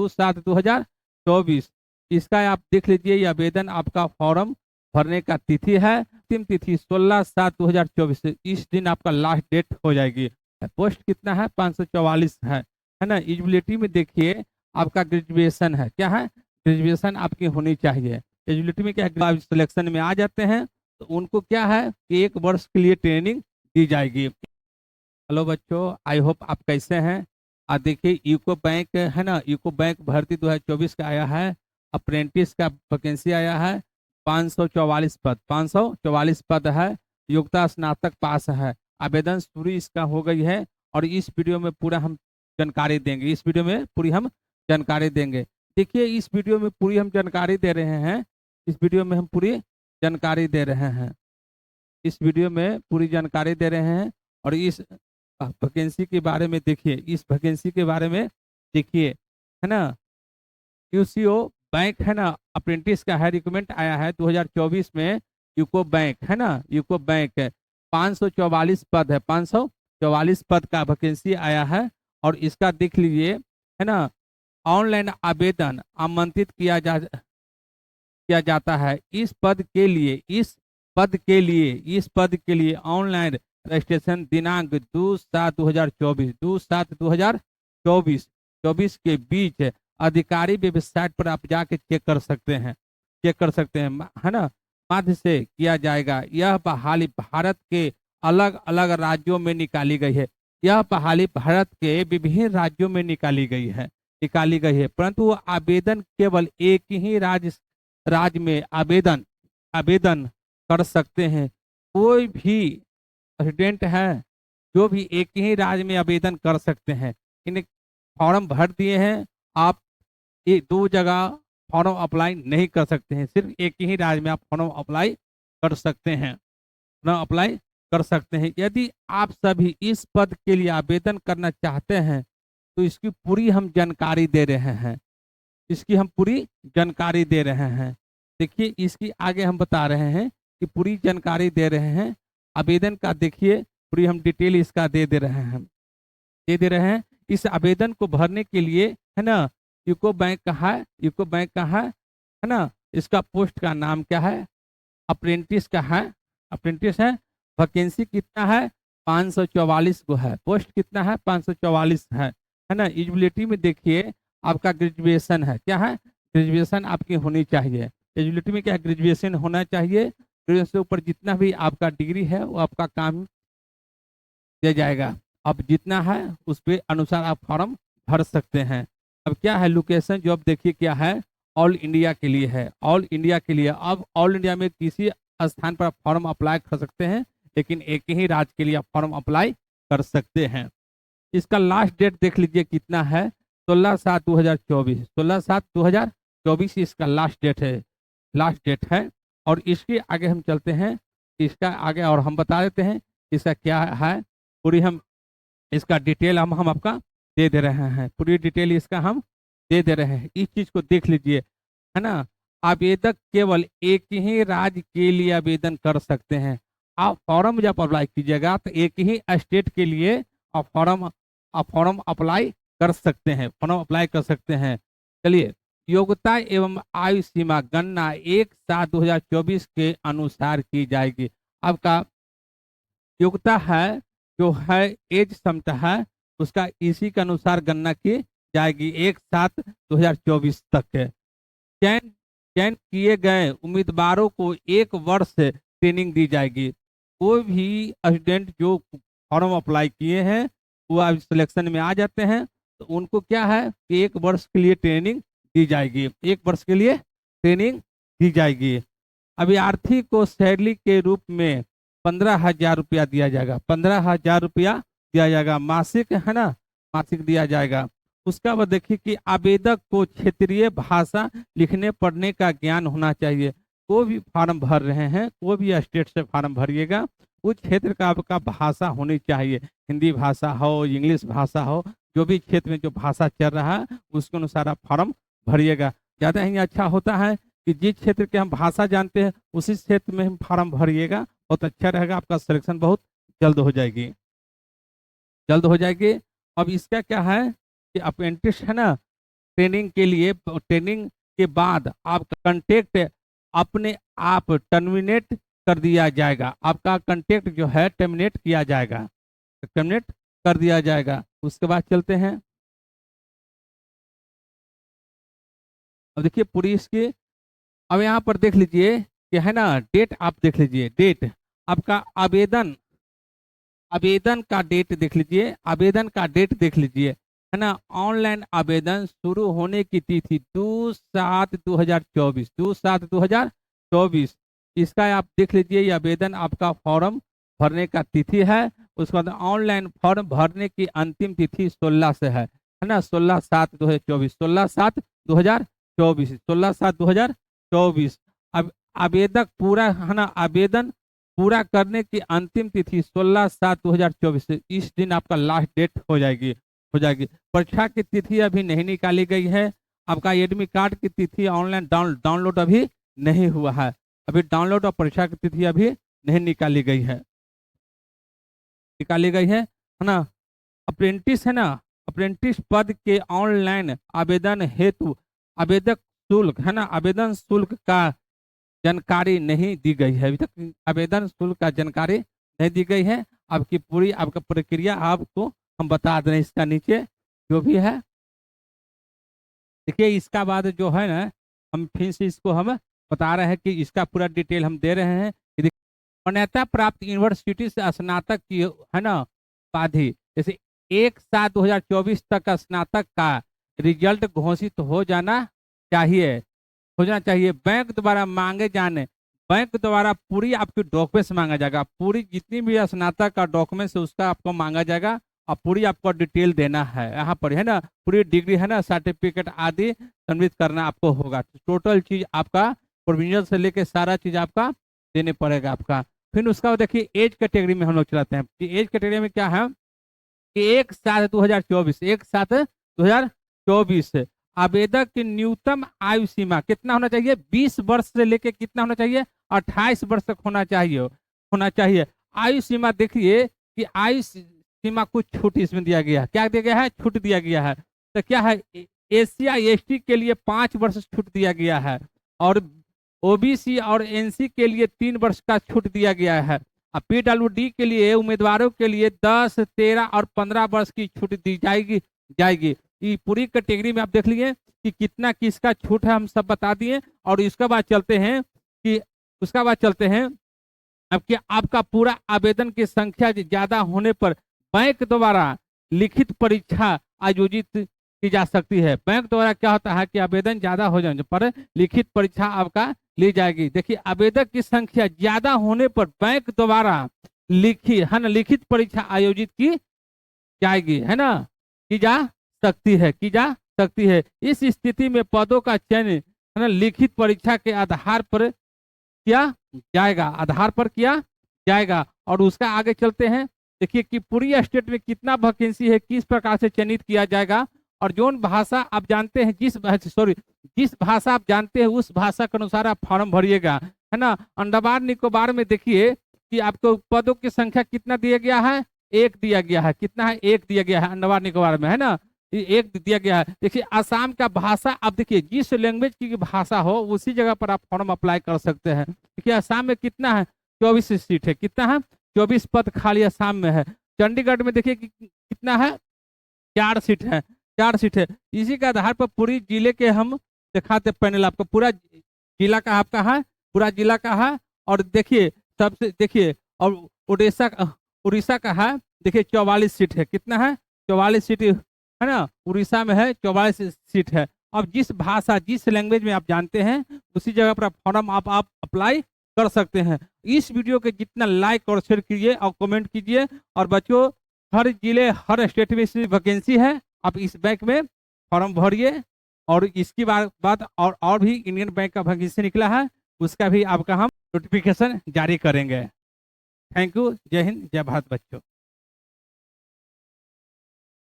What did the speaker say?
2/7/2024। इसका आप देख लीजिए, ये आवेदन आपका फॉर्म भरने का तिथि है, अंतिम तिथि 16/7/2024। इस दिन आपका लास्ट डेट हो जाएगी। पोस्ट कितना है? 544 है ना। एलिजिबिलिटी में देखिए आपका ग्रेजुएशन है, क्या है? ग्रेजुएशन आपकी होनी चाहिए। एलिजिबिलिटी में क्या है? आप सिलेक्शन में आ जाते हैं तो उनको क्या है कि 1 वर्ष के लिए ट्रेनिंग दी जाएगी। हेलो बच्चों, आई होप आप कैसे हैं। देखिए यूको बैंक है ना, यूको बैंक भर्ती 2024 का आया है। अप्रेंटिस का वैकेंसी आया है। 544 पद, 544 पद है। योग्यता स्नातक पास है। आवेदन शुरू इसका हो गई है और इस वीडियो में पूरा हम जानकारी देंगे। इस वीडियो में पूरी हम जानकारी देंगे। देखिए इस वीडियो में पूरी हम जानकारी दे रहे हैं। इस वीडियो में हम पूरी जानकारी दे रहे हैं। इस वीडियो में पूरी जानकारी दे रहे हैं और इस वैकेंसी के बारे में देखिए, इस वैकेंसी के बारे में देखिए, है ना। यूसीओ बैंक है ना, अप्रेंटिस का है, रिक्रूटमेंट आया है 2024 में। यूको बैंक है ना, यूको बैंक है। 544 पद है, 544 पद का वैकेंसी आया है और इसका देख लीजिए, है ना। ऑनलाइन आवेदन आमंत्रित किया जाता है। इस पद के लिए ऑनलाइन रजिस्ट्रेशन दिनांक 2/7/2024, 2/7/2024 के बीच अधिकारी वेबसाइट पर आप जाके चेक कर सकते हैं, है ना, माध्यम से किया जाएगा। यह बहाली भारत के अलग अलग राज्यों में निकाली गई है। यह बहाली भारत के विभिन्न राज्यों में निकाली गई है, परंतु वो आवेदन केवल एक ही राज्य में आवेदन कर सकते हैं। कोई भी स्टूडेंट है जो भी एक ही राज्य में आवेदन कर सकते हैं। इन फॉर्म भर दिए हैं आप, ये 2 जगह फॉर्म अप्लाई नहीं कर सकते हैं। सिर्फ एक ही राज्य में आप फॉर्म अप्लाई कर सकते हैं, यदि आप सभी इस पद के लिए आवेदन करना चाहते हैं तो इसकी पूरी हम जानकारी दे रहे हैं। देखिए इसकी आगे हम बता रहे हैं कि पूरी जानकारी दे रहे हैं। आवेदन का देखिए पूरी हम डिटेल इसका दे दे रहे हैं। इस आवेदन को भरने के लिए, है ना, यूको बैंक का है ना। इसका पोस्ट का नाम क्या है? अप्रेंटिस है। वैकेंसी कितना है? 544 को है। पोस्ट कितना है? 544 है ना। एलिजिबिलिटी में देखिए आपका ग्रेजुएशन है, क्या है? ग्रेजुएशन आपकी होनी चाहिए। एलिजिबिलिटी में क्या है? ग्रेजुएशन होना चाहिए। ग्रेजुएशन से ऊपर जितना भी आपका डिग्री है वो आपका काम दिया जाएगा। अब जितना है उस पे अनुसार आप फॉर्म भर सकते हैं। अब क्या है लोकेशन जॉब, देखिए क्या है, ऑल इंडिया के लिए है। ऑल इंडिया के लिए, अब ऑल इंडिया में किसी स्थान पर फॉर्म अप्लाई कर सकते हैं, लेकिन एक ही राज्य के लिए आप फॉर्म अप्लाई कर सकते हैं। इसका लास्ट डेट देख लीजिए कितना है, 16/7/2024। 16/7/2024 इसका लास्ट डेट है। और इसके आगे हम चलते हैं, इसका आगे और हम बता देते हैं इसका क्या है। पूरी हम इसका डिटेल हम आपका दे रहे हैं। पूरी डिटेल इसका हम दे रहे हैं। इस चीज को देख लीजिए, है ना। आवेदक केवल एक ही राज्य के लिए आवेदन कर सकते हैं। आप फॉर्म जब अप्लाई कीजिएगा तो एक ही स्टेट के लिए आप फॉर्म अप्लाई कर सकते हैं। चलिए, योग्यता एवं आयु सीमा गणना 1/7/2024 के अनुसार की जाएगी। आपका योग्यता है जो है एज क्षमता है, उसका इसी के अनुसार गणना की जाएगी 1/7/2024 तक है। चयन किए गए उम्मीदवारों को 1 वर्ष ट्रेनिंग दी जाएगी। कोई भी स्टूडेंट जो फॉर्म अप्लाई किए हैं वो अब सिलेक्शन में आ जाते हैं तो उनको क्या है कि 1 वर्ष के लिए ट्रेनिंग दी जाएगी। 1 वर्ष के लिए ट्रेनिंग दी जाएगी। अभ्यर्थी को सैलरी के रूप में 15,000 रुपया दिया जाएगा। 15,000 रुपया दिया जाएगा मासिक, है ना, मासिक दिया जाएगा। उसका बाद देखिए कि आवेदक को क्षेत्रीय भाषा लिखने पढ़ने का ज्ञान होना चाहिए। कोई भी फॉर्म भर रहे हैं, कोई भी स्टेट से फॉर्म भरिएगा, उस क्षेत्र का आपका भाषा होनी चाहिए। हिंदी भाषा हो, इंग्लिश भाषा हो, जो भी क्षेत्र में जो भाषा चल रहा है उसके अनुसार आप फॉर्म भरिएगा। ज़्यादा ही अच्छा होता है कि जिस क्षेत्र के हम भाषा जानते हैं उसी क्षेत्र में हम फॉर्म भरिएगा, बहुत अच्छा रहेगा। आपका सिलेक्शन बहुत जल्द हो जाएगी। अब इसका क्या है कि अप्रेंटिस है ना, ट्रेनिंग के लिए, ट्रेनिंग के बाद आपका कंटेक्ट अपने आप टर्मिनेट कर दिया जाएगा। आपका कंटेक्ट जो है टर्मिनेट किया जाएगा, टर्मिनेट कर दिया जाएगा। उसके बाद चलते हैं, अब देखिए पूरी इसकी, अब यहाँ पर देख लीजिए कि है ना, डेट आप देख लीजिए, डेट आपका आवेदन, आवेदन का डेट देख लीजिए, आवेदन का डेट देख लीजिए, है ना। ऑनलाइन आवेदन शुरू होने की तिथि 2/7/2024, 2/7/2024, इसका आप देख लीजिए। ये आवेदन आपका फॉर्म भरने का तिथि है। उसके बाद ऑनलाइन फॉर्म भरने की अंतिम तिथि 16 से है ना, 16/7/2024, 16/7/2024, 16/7/2024। अब आवेदक पूरा है ना, आवेदन पूरा करने की अंतिम तिथि 16/7/2024 से, इस दिन आपका लास्ट डेट हो जाएगी। परीक्षा की तिथि अभी नहीं निकाली गई है। आपका एडमिट कार्ड की तिथि ऑनलाइन डाउनलोड अभी नहीं हुआ है, अभी डाउनलोड और परीक्षा की तिथि अभी नहीं निकाली गई है, है ना। अप्रेंटिस है ना, अप्रेंटिस पद के ऑनलाइन आवेदन हेतु आवेदक शुल्क है ना, आवेदन शुल्क का जानकारी नहीं दी गई है। अभी तक आवेदन शुल्क का जानकारी नहीं दी गई है। आपकी पूरी आपका प्रक्रिया आपको हम बता दें, इसका नीचे जो भी है देखिए। इसका बाद जो है ना, हम फिर से इसको हम बता रहे हैं कि इसका पूरा डिटेल हम दे रहे हैं। मान्यता प्राप्त यूनिवर्सिटी से स्नातक की है ना उपाधि, जैसे 1/7/2024 तक स्नातक का रिजल्ट घोषित हो जाना चाहिए, बैंक द्वारा मांगे जाने, बैंक द्वारा पूरी आपकी डॉक्यूमेंट्स मांगा जाएगा, पूरी जितनी भी स्नातक का डॉक्यूमेंट्स है उसका आपको मांगा जाएगा और पूरी आपको डिटेल देना है यहाँ पर, है ना। पूरी डिग्री है ना, सर्टिफिकेट आदि सबमिट करना आपको होगा। टोटल चीज आपका प्रोविजन से लेके सारा चीज आपका देने पड़ेगा आपका। फिर उसका देखिए एज कैटेगरी में हम लोग चलाते हैं कि एज कैटेगरी में क्या है कि 1/7/2024, 1/7/2024 आवेदक की न्यूनतम आयु सीमा कितना होना चाहिए, 20 वर्ष से लेके कितना होना चाहिए, 28 वर्ष तक होना चाहिए। आयु सीमा देखिए कि आयु सीमा कुछ छूट इसमें दिया गया है, क्या दिया गया है, छूट दिया गया है। तो क्या है, एशिया एसटी के लिए 5 वर्ष छूट दिया गया है और ओबीसी और एनसी के लिए 3 वर्ष का छूट दिया गया है। और पीडब्ल्यूडी के लिए उम्मीदवारों के लिए 10, 13 और 15 वर्ष की छूट दी जाएगी। ये पूरी कैटेगरी में आप देख लीजिए कि कितना किसका छूट है, हम सब बता दिए। और इसके बाद चलते हैं अब कि आपका पूरा आवेदन की संख्या ज्यादा होने पर बैंक द्वारा लिखित परीक्षा आयोजित की जा सकती है। बैंक द्वारा क्या होता है कि आवेदन ज्यादा हो जाने पर लिखित परीक्षा आपका ली जाएगी। देखिए आवेदक की संख्या ज्यादा होने पर बैंक द्वारा लिखित परीक्षा आयोजित की जाएगी, है ना, की जा सकती है। इस स्थिति में पदों का चयन है ना लिखित परीक्षा के आधार पर किया जाएगा। और उसका आगे चलते हैं, देखिए कि पूरी स्टेट में कितना वैकेंसी है, किस प्रकार से चयनित किया जाएगा। और जो भाषा आप जानते हैं, जिस भाषा आप जानते हैं उस भाषा के अनुसार आप फॉर्म भरिएगा, है ना। अंडमान निकोबार में देखिए कि आपको पदों की संख्या कितना दिया गया है, 1 दिया गया है। कितना है, 1 दिया गया है अंडमान निकोबार में, है ना, 1 दिया गया है। देखिए आसाम का भाषा, आप देखिए जिस लैंग्वेज की भाषा हो उसी जगह पर आप फॉर्म अप्लाई कर सकते हैं। देखिए आसाम में कितना है, 24 सीट है। कितना है, 24 पद खाली आसाम में है। चंडीगढ़ में देखिए कि कितना है, 4 सीट है। इसी के आधार पर पूरी जिले के हम दिखाते पैनल आपको, पूरा जिला का आपका है, पूरा जिला का है। और देखिए सबसे देखिए, और उड़ीसा का है, देखिए 44 सीट है। कितना है, 44 सीट है ना, उड़ीसा में है 44 सीट है। अब जिस भाषा जिस लैंग्वेज में आप जानते हैं उसी जगह पर फॉर्म आप अप्लाई कर सकते हैं। इस वीडियो के जितना लाइक और शेयर कीजिए और कमेंट कीजिए। और बच्चों, हर जिले हर स्टेट में वैकेंसी है, आप इस बैंक में फॉर्म भरिए। और इसकी बाद और भी इंडियन बैंक का वैकेंसी निकला है, उसका भी आपका हम नोटिफिकेशन जारी करेंगे। Thank you. जय हिंद, जय भारत बच्चों।